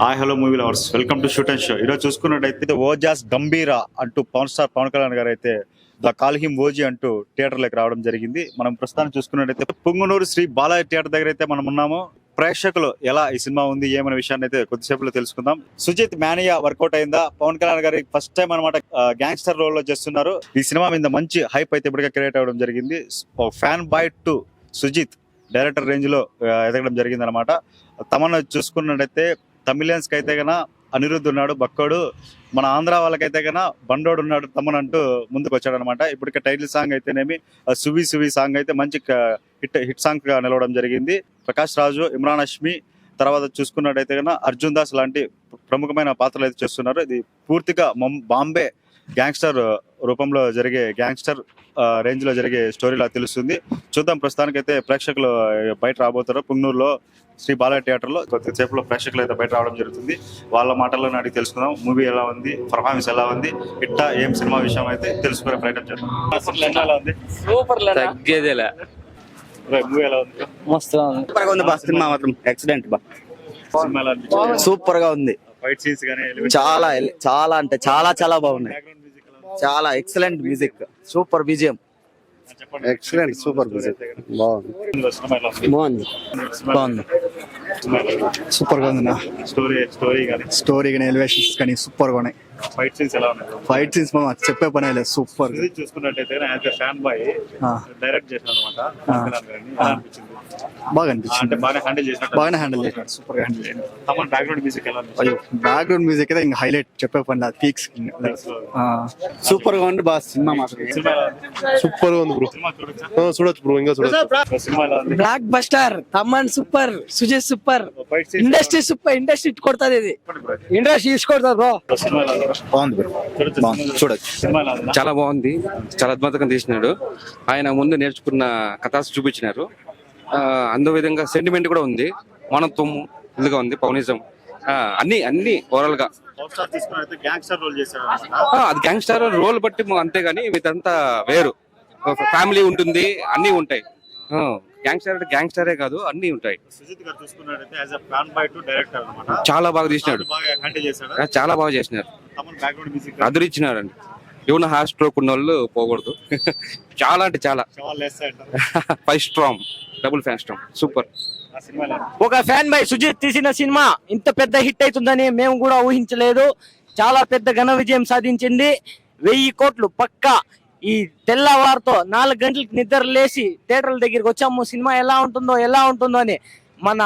Hi hello movie lovers, welcome to shoot and show. ఈరోజు చూసుకున్నట్టయితే ఓజాస్ గంభీరా అంటూ పవన్ స్టార్ పవన్ కళ్యాణ్ గారు అయితే ద కాల్ హిమ్ ఓజీ అంటూ థియేటర్లోకి రావడం జరిగింది. మనం ప్రస్తుతానికి చూసుకున్నట్టయితే పుంగనూరు శ్రీ బాలయ్య థియేటర్ దగ్గర అయితే మనం ఉన్నాము. ప్రేక్షకులు ఎలా ఈ సినిమా ఉంది ఏమనే విషయాన్ని అయితే కొద్దిసేపులో తెలుసుకుందాం. సుజిత్ మేనియా వర్కౌట్ అయిందా? పవన్ కళ్యాణ్ గారి ఫస్ట్ టైం అనమాట గ్యాంగ్స్టర్ రోల్ లో చేస్తున్నారు. ఈ సినిమా మీద మంచి హైప్ అయితే ఇప్పటికే క్రియేట్ అవ్వడం జరిగింది. Fan boy to Sujeeth director range లో ఎదగడం జరిగింది అనమాట. తమను చూసుకున్నట్టయితే తమిళియన్స్ కి అయితే గన అనిరుద్ధ్ ఉన్నాడు, బక్కోడు. మన ఆంధ్ర వాళ్ళకైతే గన బండోడు ఉన్నాడు తమన్ అంటూ ముందుకు వచ్చాడు అనమాట. ఇప్పటికే టైటిల్ సాంగ్ అయితేనేమి సువి సువి సాంగ్ అయితే మంచి హిట్ సాంగ్ గా నిలవడం జరిగింది. ప్రకాష్ రాజు, ఇమ్రాన్ హష్మి, తర్వాత చూసుకున్నట్టయితే గన అర్జున్ దాస్ లాంటి ప్రముఖమైన పాత్రలు అయితే చేస్తున్నారు. ఇది పూర్తిగా బాంబే గ్యాంగ్స్టర్ రూపంలో జరిగే గ్యాంగ్స్టర్ రేంజ్ లో జరిగే స్టోరీలా తెలుస్తుంది. చూద్దాం. ప్రస్తుతానికైతే ప్రేక్షకులు బయట రాబోతారు. పుంగనూరులో శ్రీ బాలయ్య థియేటర్ లో కొద్దిసేపులో ప్రేక్షకులు అయితే బయట రావడం జరుగుతుంది. వాళ్ళ మాటల్లోనే అడిగి తెలుసుకుందాం మూవీ ఎలా ఉంది, పర్ఫార్మెన్స్ ఎలా ఉంది, ఇట్టా ఏం సినిమా విషయం అయితే తెలుసుకునే ప్రయత్నం చేద్దాం. ఎలా ఉంది? మూవీ ఎలా ఉంది? మస్తుగా ఉంది. సూపర్ గా ఉంది బా. సినిమా మాత్రం ఎక్సలెంట్ బా. సినిమా ఎలా ఉంది? సూపర్ గా ఉంది. ఫైట్ సీన్స్ గానీ చాలా చాలా అంటే చాలా బాగున్నాయి. చాలా excellent music, super BGM, excellent super music. బాగుంది సూపర్ గా ఉంది. స్టోరీ కానీ ఎలివేషన్స్ కానీ సూపర్ గా ఉన్నాయి. ఫైట్ సీన్స్ ఎలా ఉన్నాయి? ఫైట్ సీన్స్ మనం చెప్పే పనే లేదు, సూపర్. చూసుకున్నట్టయితే ఫ్యాన్ బాయ్ డైరెక్ట్ చేశాను అనమాట. బాగా అనిపించింది. అంటే బాగానే హ్యాండిల్ చేసినట్టు, బాగానే హ్యాండిల్ చేసినాడు, సూపర్ గా హ్యాండిల్ చేసినాడు. తమ బ్యాక్గ్రౌండ్ మ్యూజిక్ ఎలా ఉంది? అయ్యో బ్యాక్గ్రౌండ్ మ్యూజిక్ అయితే ఇంకా హైలైట్, చెప్పే పని లేదు. పీక్స్ సూపర్ గా ఉంది బా. సినిమా మాత్రం సినిమా ఎలా ఉంది? సూపర్ గా ఉంది బ్రో. సినిమా చూడొచ్చా? చూడొచ్చు బ్రో, ఇంకా చూడొచ్చు. సినిమా ఎలా ఉంది? Blockbuster. Thaman super, Sujeeth super, fight scenes industry super. Industry hit కొడతాది, ఇది ఇండస్ట్రీ ఇట్ కొడతాది బ్రో. సినిమా ఎలా ఉంది? బాగుంది బ్రో, చూడొచ్చు. సినిమా ఎలా ఉంది? చాలా బాగుంది, చాలా అద్భుతంగా తీసినాడు. ఆయన ముందు నేర్చుకున్న కథాస్ చూపించినారు. అందు విధంగా సెంటిమెంట్ కూడా ఉంది, మనత్వం ఇదిగా ఉంది, పౌనిజం, అన్ని ఓవరాల్ గా. గ్యాంగ్స్టర్ రోల్ చేశాడు. అది గ్యాంగ్స్టర్ రోల్ బట్టి అంతేగాని ఇదంతా వేరు. ఫ్యామిలీ ఉంటుంది, అన్ని ఉంటాయి. గ్యాంగ్స్టర్ అంటే గ్యాంగ్స్టరే కాదు, అన్ని ఉంటాయి. సుజిత్ గారు చూసుకున్నట్టయితే as a fan boy to director అన్నమాట. చాలా బాగా తీసినాడు, బాగా హ్యాండిల్ చేశాడు. చాలా బాగా చేసినారు. తమ బ్యాక్గ్రౌండ్ మ్యూజిక్ అదిరిచ్చినారండి. ఏమన్నా హార్ట్ స్ట్రోక్ ఉన్న వాళ్ళు పోకూడదు. చాలా అంటే చాలా. 5 strong, double fan strong, super. ఒక ఫ్యాన్ బై సుజిత్ తీసిన సినిమా ఇంత పెద్ద హిట్ అవుతుందని మేము కూడా ఊహించలేదు. చాలా పెద్ద ఘన విజయం సాధించింది. 1000 కోట్లు పక్కా. ఈ తెల్లవారితో 4 గంటలకు నిద్ర లేసి థియేటర్ల దగ్గరికి వచ్చాము. సినిమా ఎలా ఉంటుందో అని మన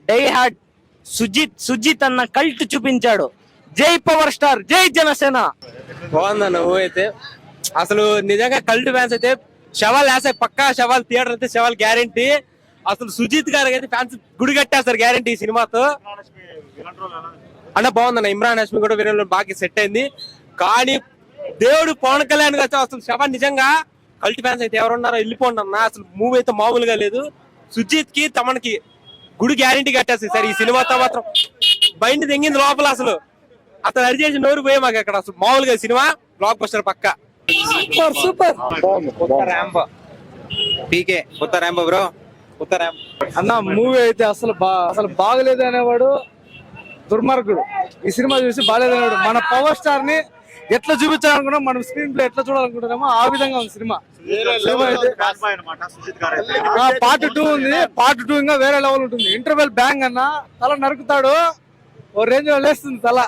డై హార్డ్ సుజిత్ అన్న కల్ట్ చూపించాడు. జై పవర్ స్టార్, జై జనసేన. బాగుందన్న ఊ అయితే. అసలు నిజంగా కల్ట్ ఫ్యాన్స్ అయితే శవాలు వేసాయి, పక్కా శవాలు. థియేటర్ అయితే శవాలు గ్యారంటీ. అసలు సుజిత్ గారికి అయితే ఫ్యాన్స్ గుడి కట్టేస్తారు గ్యారంటీ ఈ సినిమాతో. అన్న బాగుందన్న. ఇమ్రాన్ హష్మి కూడా వీరంలో బాగా సెట్ అయింది. కానీ దేవుడు పవన్ కళ్యాణ్ గారు అసలు శవ నిజంగా కల్ట్ ఫ్యాన్స్ అయితే ఎవరున్నారో వెళ్ళిపోండి అన్న. అసలు మూవీ అయితే మామూలుగా లేదు. సుజిత్ కి తమకి గుడి గ్యారంటీ కట్టేస్తుంది సార్. ఈ సినిమాతో మాత్రం బయట తెంగింది లోపల. అసలు అరిచేసి నోరు పోయే మాకు అక్కడ. అసలు మామూలుగా సినిమా బ్లాక్ బస్టర్ పక్క. సూపర్ కొత్త ర్యాంప్ పీకే, కొత్త ర్యాంప్ బ్రో, కొత్త ర్యాంప్ అన్న. మూవీ అయితే అసలు బాగలేదు అనేవాడు దుర్మార్గుడు. ఈ సినిమా చూసి బాగలేదు అనేవాడు. మన పవర్ స్టార్ ని ఎట్లా చూపించాలనుకున్నాం, మనం స్క్రీన్ ప్లే ఎట్లా చూడాలనుకుంటున్నామో ఆ విధంగా ఉంది సినిమా. పార్ట్ 2 ఉంది. పార్ట్ 2 ఇంకా వేరే లెవెల్ ఉంటుంది. ఇంటర్వెల్ బ్యాంగ్ అన్న, తల నరుకుతాడు, ఓ రేంజ్ లో లేస్తుంది తల.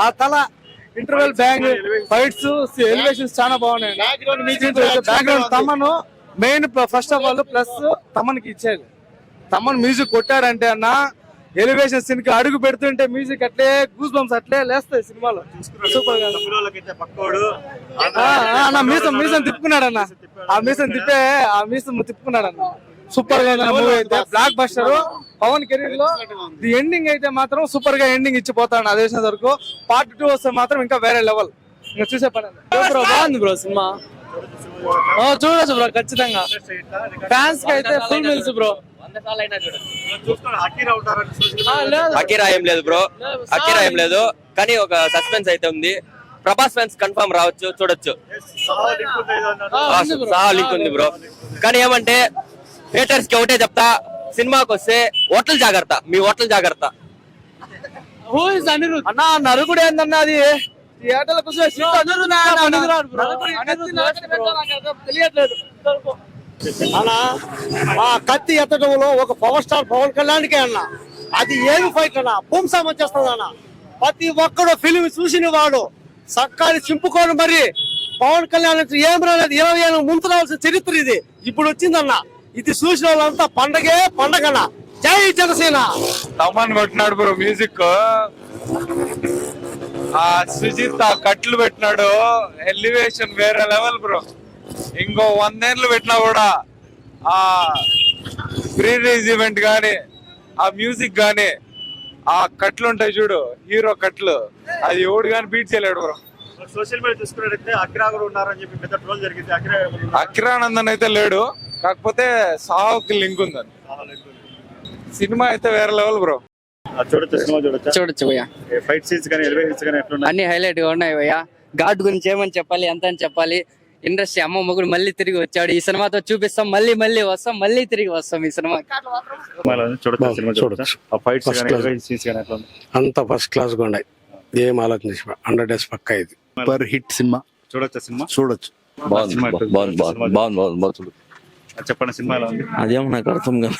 ఆ తల ఇంటర్వెల్ బ్యాంగ్, ఫైట్స్, ఎలివేషన్స్ చాలా బాగున్నాయి. బ్యాక్గ్రౌండ్ తమను main first of all plus తమన్కి ఇచ్చేది. తమన్ మ్యూజిక్ కొట్టాడంటే అన్న, ఎలివేషన్ సీన్ కి అడుగు పెడుతుంటే మ్యూజిక్ అట్లే గూస్ బంప్స్ అట్లే లేస్తాయి సినిమాలో. సూపర్ గా మీసం తిప్పుకున్నాడు అన్న. ఆ మీసం తిప్పుకున్నాడు అన్న. సూపర్ గా మూవీ అయితే బ్లాక్ బస్టర్. పవన్ కెరీర్ లో ది ఎండింగ్ అయితే మాత్రం సూపర్ గా ఎండింగ్ ఇచ్చిపోతాడు. అదే వరకు పార్ట్ 2 వస్తే మాత్రం ఇంకా వేరే లెవెల్. ఇంకా చూసే పని బ్రో. బాగుంది బ్రో సినిమా, చూడొచ్చు బ్రో ఖచ్చితంగా. ఫ్యాన్స్ కి అయితే ఫుల్ మిల్స్ బ్రో. అకీరా ఏం లేదు బ్రో, అకీరా ఏం లేదు. కానీ ఒక సస్పెన్స్ అయితే ఉంది. ప్రభాస్ ఫ్యాన్స్ కన్ఫర్మ్ రావచ్చు, చూడొచ్చు. లింక్ ఉంది బ్రో. కానీ ఏమంటే థియేటర్స్ కి ఒకటే చెప్తా, సినిమాకి వస్తే హోటల్ జాగ్రత్త, మీ హోటల్ జాగ్రత్త. అన్న నరుకుడు ఏందన్నా అది థియేటర్ల కోసం తెలియట్లేదు అన్న ఆ కత్తి ఎత్తడంలో ఒక పవర్ స్టార్ పవన్ కళ్యాణ్కే అన్న అది ఏమి ఫైట్ అన్న భూమిసాం వచ్చేస్తుంది అన్న ప్రతి ఒక్కడు ఫిలిం చూసిన వాడు సర్కారు చింపుకోడు మరి పవన్ కళ్యాణ్ ఏం రాలేదు 20 ఏళ్ళు ముందు రావాల్సిన చరిత్ర ఇది ఇప్పుడు వచ్చిందన్న ఇది చూసిన వాళ్ళంతా పండగే పండగన్న జై జనసేన. తమన్ కొట్టినాడు బ్రో మ్యూజిక్, ఆ సుజిత్ ఆ కట్లు పెట్టినాడు, ఎలివేషన్ వేరే లెవెల్ బ్రో. ఇంకో 100 ఏళ్ళు పెట్టినా కూడా ఆ ప్రీ రిలీజ్ ఈవెంట్ గానీ ఆ మ్యూజిక్ గానీ ఆ కట్లు ఉంటాయి చూడు, హీరో కట్లు, అది ఎవడు గానీ బీట్ చేయలేడు బ్రో. సోషల్ మీడియా చూసుకున్నట్టయితే అఖిరా కూడా ఉన్నారని చెప్పి పెద్ద ట్రోల్ జరిగింది. అఖిరానందన్ అయితే లేడు, కాకపోతే సాహుకి లింక్ ఉందని. సినిమా అయితే వేరే లెవెల్ బ్రో. చూడొచ్చు, సినిమా చూడొచ్చు. చూడొచ్చు భయ్యా, ఫైట్ సీన్స్ కానీ ఎలివేషన్స్ కానీ ఎట్లున్నాయి? అన్ని హైలైట్ గా ఉన్నాయి భయ్యా. ఘాట్ గురించి ఏమని చెప్పాలి, ఎంత అని చెప్పాలి. ఇండస్ట్రీ అమ్మ మొగుడు మళ్ళీ తిరిగి వచ్చాడు, ఈ సినిమాతో చూపిస్తాం, మళ్ళీ మళ్ళీ వస్తాం, మళ్ళీ తిరిగి వస్తాం ఈ సినిమా. చూడొచ్చు, సినిమా చూడొచ్చు. ఆ ఫైట్స్ కానీ ఎలివేషన్ సీన్స్ కానీ ఎట్లా ఉన్నాయి? అంత ఫస్ట్ క్లాస్ గా ఉన్నాయి, ఏం ఆలోచించి 100 days పక్కా ఇది సూపర్ హిట్ సినిమా. చూడొచ్చు, సినిమా చూడొచ్చు. చెప్పండి, సినిమా ఎలా ఉంది? అదేమో నాకు అర్థం కాదు.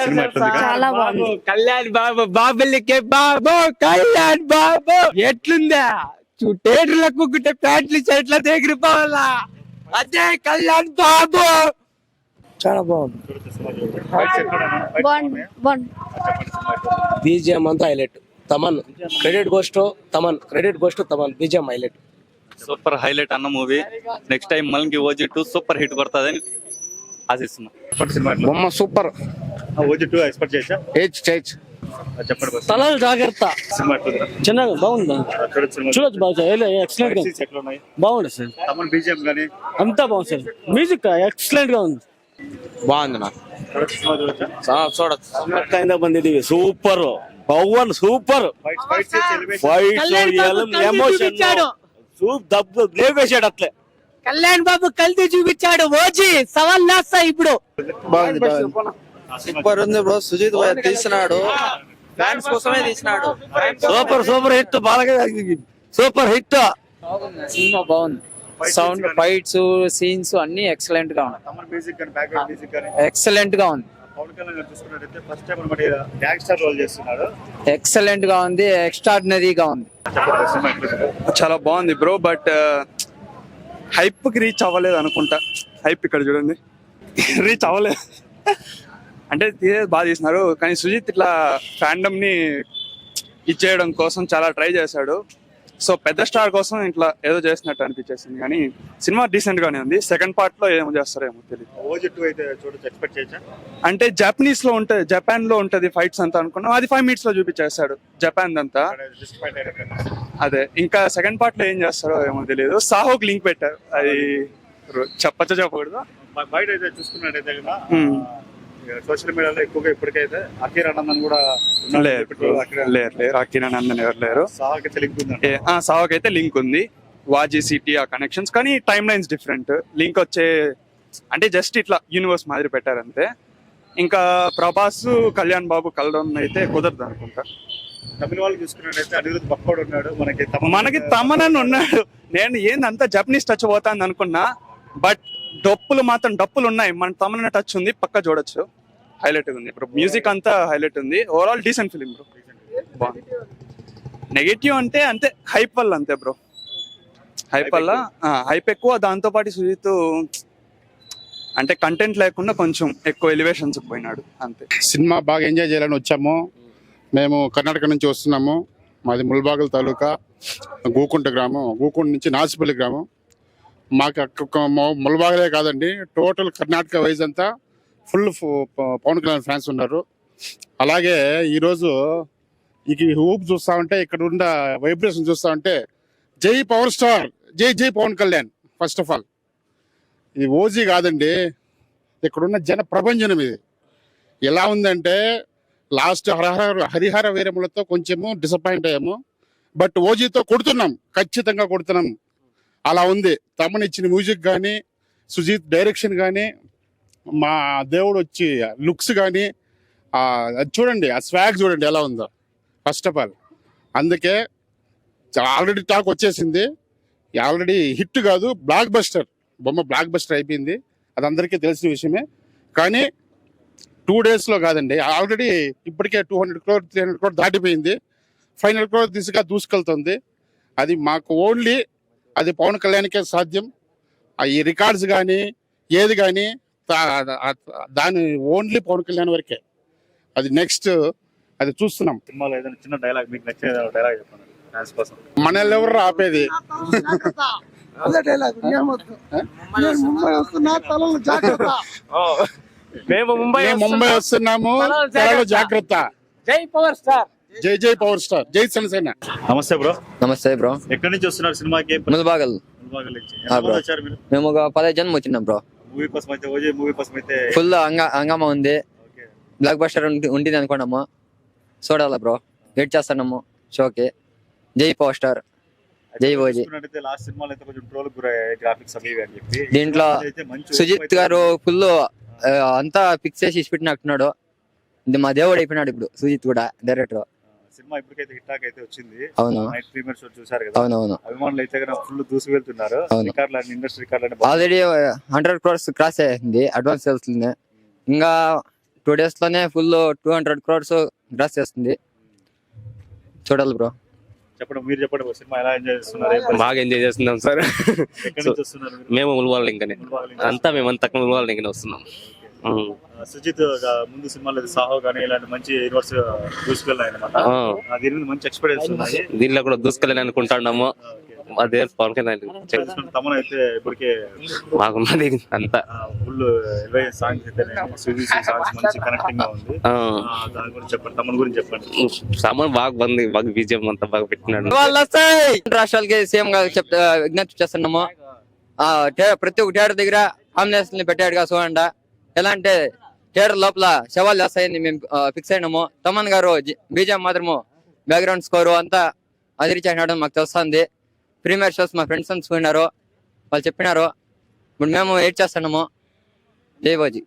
సినిమా ఎట్లుంది? చాలా బాగుంది. కళ్యాణ్ బాబు బాబులకే బాబు కళ్యాణ్ బాబు ఎట్లుందా థియేటర్లో కుక్కుంటే ప్యాంట్లు చెట్ల ఎగిరిపోవాలా, అదే కళ్యాణ్ బాబు. చాలా బాగుంది. ఫైట్స్ ఎట్లున్నాయి? బీజిఎం అంతా highlight. Thaman credit ghost Thaman BGM highlight. Super highlight అన్న మూవీ. నెక్స్ట్ టైం మళ్ళీ OG2 సూపర్ హిట్ కొడుతుందని ఆశిస్తున్నా. బొమ్మ సూపర్. OG2 ఎక్స్పెక్ట్ చేయొచ్చా? చెప్పండి boss. తలలు జాగ్రత్త. సినిమా ఎట్లుంది? చిన్నగా బాగుందా? చూడొచ్చు బాగా ఎక్సలెంట్ గా సీన్స్ ఎట్లున్నాయి? బాగుంది సార్, తమన్ బీజిఎం కానీ అంతా బాగుంది సార్. మ్యూజిక్ ఎక్సలెంట్ గా ఉంది. బాగుంది నాకు. సినిమా చూడొచ్చా? చూడచ్చు. Super Pawan super fight scenes elevation emotion లేపేసాడు అట్లే. కళ్యాణ్ బాబు కల్తీ చూపించాడు, ఓజీ సవాల్ నాస్తా ఇప్పుడు. సూపర్ ఉంది బ్రో. సుజిత్ తీసినాడు, ఫ్యాన్స్ కోసమే తీసినాడు. సూపర్ హిట్, బాగా సూపర్ హిట్. సినిమా బాగుంది. సౌండ్, ఫైట్స్, సీన్స్ అన్ని ఎక్సలెంట్ గా ఉన్నాయి. తమన్ మ్యూజిక్ కానీ బ్యాక్గ్రౌండ్ మ్యూజిక్ కానీ ఎక్సలెంట్ గా ఉంది. పవన్ కళ్యాణ్ గారు చూసుకున్నట్టయితే ఫస్ట్ టైం అనమాట గ్యాంగ్స్టర్ రోల్ చేస్తున్నాడు. ఎక్సలెంట్ గా ఉంది, ఎక్స్ట్రాడినరీగా ఉంది. సినిమా ఎట్లుంది? చాలా బాగుంది బ్రో, బట్ హైప్ కి రీచ్ అవ్వలేదు అనుకుంటా. హైప్ ఇక్కడ చూడండి, రీచ్ అవ్వలేదు. అంటే బాగా చేసినారు, కానీ సుజిత్ ఇట్లా ఫ్యాండమ్ ని ఇచ్చేయడం కోసం చాలా ట్రై చేశాడు. సో పెద్ద స్టార్ కోసం ఇట్లా ఏదో చేసినట్టు అనిపించేసింది, కానీ సినిమా డీసెంట్ గానే ఉంది. సెకండ్ పార్ట్ లో ఏమో చేస్తారేమో తెలియదు. OG2 అయితే చూడొచ్చు, ఎక్స్పెక్ట్ చేయొచ్చా? అంటే జపనీస్ లో ఉంటది, జపాన్ లో ఉంటది ఫైట్స్ అంతా అనుకున్నాం, అది 5 minutes లో చూపించేస్తాడు జపాన్ అంతా. డిసప్పాయింట్ అయినట్టు. అదే ఇంకా సెకండ్ పార్ట్ లో ఏం చేస్తారో ఏమో తెలియదు. సాహోకి లింక్ పెట్టారు, అది చెప్పకూడదు. బయట అయితే చూసుకున్నట్టయితే కదా సోషల్ మీడియాలో ఎక్కువగా ఇప్పటికైతే అఖిరానందన్ కూడా లేరు. అఖిరానందన్ ఎవరు లేరు. సాహకైతే లింక్ ఉంది. సాహకైతే లింక్ ఉంది, వాజీ సిటీ ఆ కనెక్షన్స్, కానీ టైమ్ లైన్స్ డిఫరెంట్. లింక్ వచ్చే అంటే జస్ట్ ఇట్లా యూనివర్స్ మాదిరి పెట్టారంతే. ఇంకా ప్రభాస్ కళ్యాణ్ బాబు కలడం అయితే కుదరదు అనుకుంటా. తమిళ వాళ్ళు చూసుకున్నట్టయితే అనిరుద్ధ్ బక్కోడు ఉన్నాడు, మనకి తమనన్ ఉన్నాడు. నేను ఏందంతా జపనీస్ టచ్ పోతాను అనుకున్నా, బట్ డప్పులు ఉన్నాయి. మన తమన టచ్ ఉంది, పక్క చూడొచ్చు. హైలైట్ ఉంది బ్రో, మ్యూజిక్ అంతా హైలైట్ ఉంది. ఓవరాల్ డీసెంట్ ఫిలిం బ్రో, బాగుంది. నెగటివ్ అంటే అంతే హైప్ వల్ల, అంతే బ్రో. హైప్ వల్ల హైప్ ఎక్కువ, దాంతో పాటు సుజిత్ అంటే కంటెంట్ లేకుండా కొంచెం ఎక్కువ ఎలివేషన్స్ పోయినాడు అంతే. సినిమా బాగా ఎంజాయ్ చేయాలని వచ్చాము. మేము కర్ణాటక నుంచి వస్తున్నాము. మాది ముల్బాగల్ తాలూకా గోకుంట గ్రామం, గోకుంట నుంచి నాసిపల్లి గ్రామం. మాకు ముల్బాగలే కాదండి, టోటల్ కర్ణాటక వైజ్ అంతా ఫుల్ పవన్ కళ్యాణ్ ఫ్యాన్స్ ఉన్నారు. అలాగే ఈరోజు ఈ ఊపు చూస్తా ఉంటే, ఇక్కడ ఉన్న వైబ్రేషన్ చూస్తా ఉంటే, జై పవర్ స్టార్, జై Pawan Kalyan. First of all ఇది ఓజీ కాదండి, ఇక్కడున్న జన ప్రపంచం ఇది. ఎలా ఉందంటే లాస్ట్ హరిహర వీరములతో కొంచెము డిసప్పాయింట్ అయ్యాము, బట్ ఓజీతో కొడుతున్నాం, ఖచ్చితంగా కొడుతున్నాం. అలా ఉంది. తమన్ ఇచ్చిన మ్యూజిక్ కానీ, సుజిత్ డైరెక్షన్ కానీ, మా దేవుడు వచ్చి లుక్స్ కానీ, అది చూడండి, ఆ స్వాగ్ చూడండి ఎలా ఉందో. ఫస్ట్ ఆఫ్ ఆల్ అందుకే ఆల్రెడీ టాక్ వచ్చేసింది. ఆల్రెడీ హిట్ కాదు, బ్లాక్ బస్టర్. బొమ్మ బ్లాక్ బస్టర్ అయిపోయింది, అది అందరికీ తెలిసిన విషయమే. కానీ 2 daysలో కాదండి, ఆల్రెడీ ఇప్పటికే 200 crore 300 crore దాటిపోయింది. 500 crore దిశగా దూసుకెళ్తుంది. అది మాకు ఓన్లీ అది పవన్ కళ్యాణ్కే సాధ్యం. ఈ రికార్డ్స్ కానీ ఏది కానీ దాని ఓన్లీ పవన్ కళ్యాణ్ వరకే. అది నెక్స్ట్ అది చూస్తున్నాం. సినిమాలో ఏదైనా చిన్న డైలాగ్ మీకు నచ్చే డైలాగ్ చెప్పండి ఫ్యాన్స్ కోసం. మనల్ని ఎవరు ఆపేది? అదే డైలాగ్ ముంబై వస్తున్నా తలలో జాగ్రత్త. మేము ముంబై వస్తున్నాము, త్వరలో జాగ్రత్త. జై పవర్ స్టార్. జై జై పవర్ స్టార్, జై జనసేన. నమస్తే బ్రో. నమస్తే బ్రో. ఎక్కడి నుంచి వస్తున్నారు సినిమాకి? ముల్బాగల్. ముల్బాగల్ నుంచి. ఎంతమంది వచ్చారు మీరు? మేము ఒక 15 జనం వచ్చినాం బ్రో. మూవీ కోసం అయితే ఓజీ మూవీ కోసం అయితే ఫుల్ హంగామా ఉంది. బ్లాక్ బస్టర్ ఉంటుంది అనుకున్నాము, చూడాలా బ్రో. వెయిట్ చేస్తున్నాము షోకి. జై పవర్ స్టార్, జై ఓజీ. లాస్ట్ సినిమాలో అయితే కొంచెం ట్రోల్ గురయ్యాయి గ్రాఫిక్స్ అవి అని చెప్పి. దీంట్లో సుజిత్ గారు ఫుల్ అంతా ఫిక్స్ చేసి పెట్టినట్టున్నాడు. ఇది మా దేవుడు అయిపోయినాడు ఇప్పుడు సుజిత్ కూడా, డైరెక్టర్. సినిమా ఇప్పటికైతే హిట్ టాక్ అయితే వచ్చింది. అవును. నైట్ ప్రీమియర్ షో చూసారు కదా? అవునవును. అభిమానులు అయితే ఫుల్ దూసు వెళ్తున్నారు. రికార్డులు ఇండస్ట్రీ రికార్డులు ఆల్రెడీ 100 crores క్రాస్ అయింది అడ్వాన్స్ సేల్స్. ఇంకా 2 days లోనే ఫుల్ 200 crores క్రాస్ చేస్తుంది. చూడాలి బ్రో. చెప్పండి, మీరు చెప్పండి సినిమా ఎలా ఎంజాయ్ చేస్తున్నారు? బాగా ఎంజాయ్ చేస్తున్నాం సార్. ఎక్కడి నుంచి వస్తున్నారు మీరు? మేము ముల్వాళ్ళ ఇంకనే అంతా మేమంతా ముల్వాళ్ళ ఇంకనే వస్తున్నాం. సుజిత్ ముందు సినిమాలో సాహో కానీ ఇలాంటి మంచి యూనివర్స్ దూసుకెళ్ళాయి అనమాట. దీని మీద మంచి ఎక్స్పీరియన్స్ ఉన్నాయి. దీనిలో కూడా దూసుకెళ్ళని అనుకుంటున్నాము. అదే పవన్ కళ్యాణ్ తమను అయితే ఇప్పటికే బాగున్నది అంతా. ఫుల్ 20 సాంగ్స్ అయితే సాంగ్స్ మంచి కనెక్టింగ్ గా ఉంది. దాని గురించి చెప్పండి, తమన్ గురించి చెప్పండి. సామాన్ బాగా విజయం అంతా బాగా పెట్టినాడు. రాష్ట్రాలకి సీఎం గా విజ్ఞప్తి చేస్తున్నాము. ప్రతి ఒక్క థియేటర్ దగ్గర అంబులెన్స్ పెట్టాడుగా చూడండి. ఎలా అంటే థియేటర్ లోపల సవాల్ చేస్తాయని మేము ఫిక్స్ అయినాము. తమన్ గారు బీజం మాత్రము బ్యాక్గ్రౌండ్ స్కోరు అంతా అదిరిచేసినాడు మాకు తెలుస్తుంది. ప్రీమియర్ షోస్ మా ఫ్రెండ్స్ పోయినారు, వాళ్ళు చెప్పినారు. ఇప్పుడు మేము వెయిట్ చేస్తున్నాము. జై బాజీ.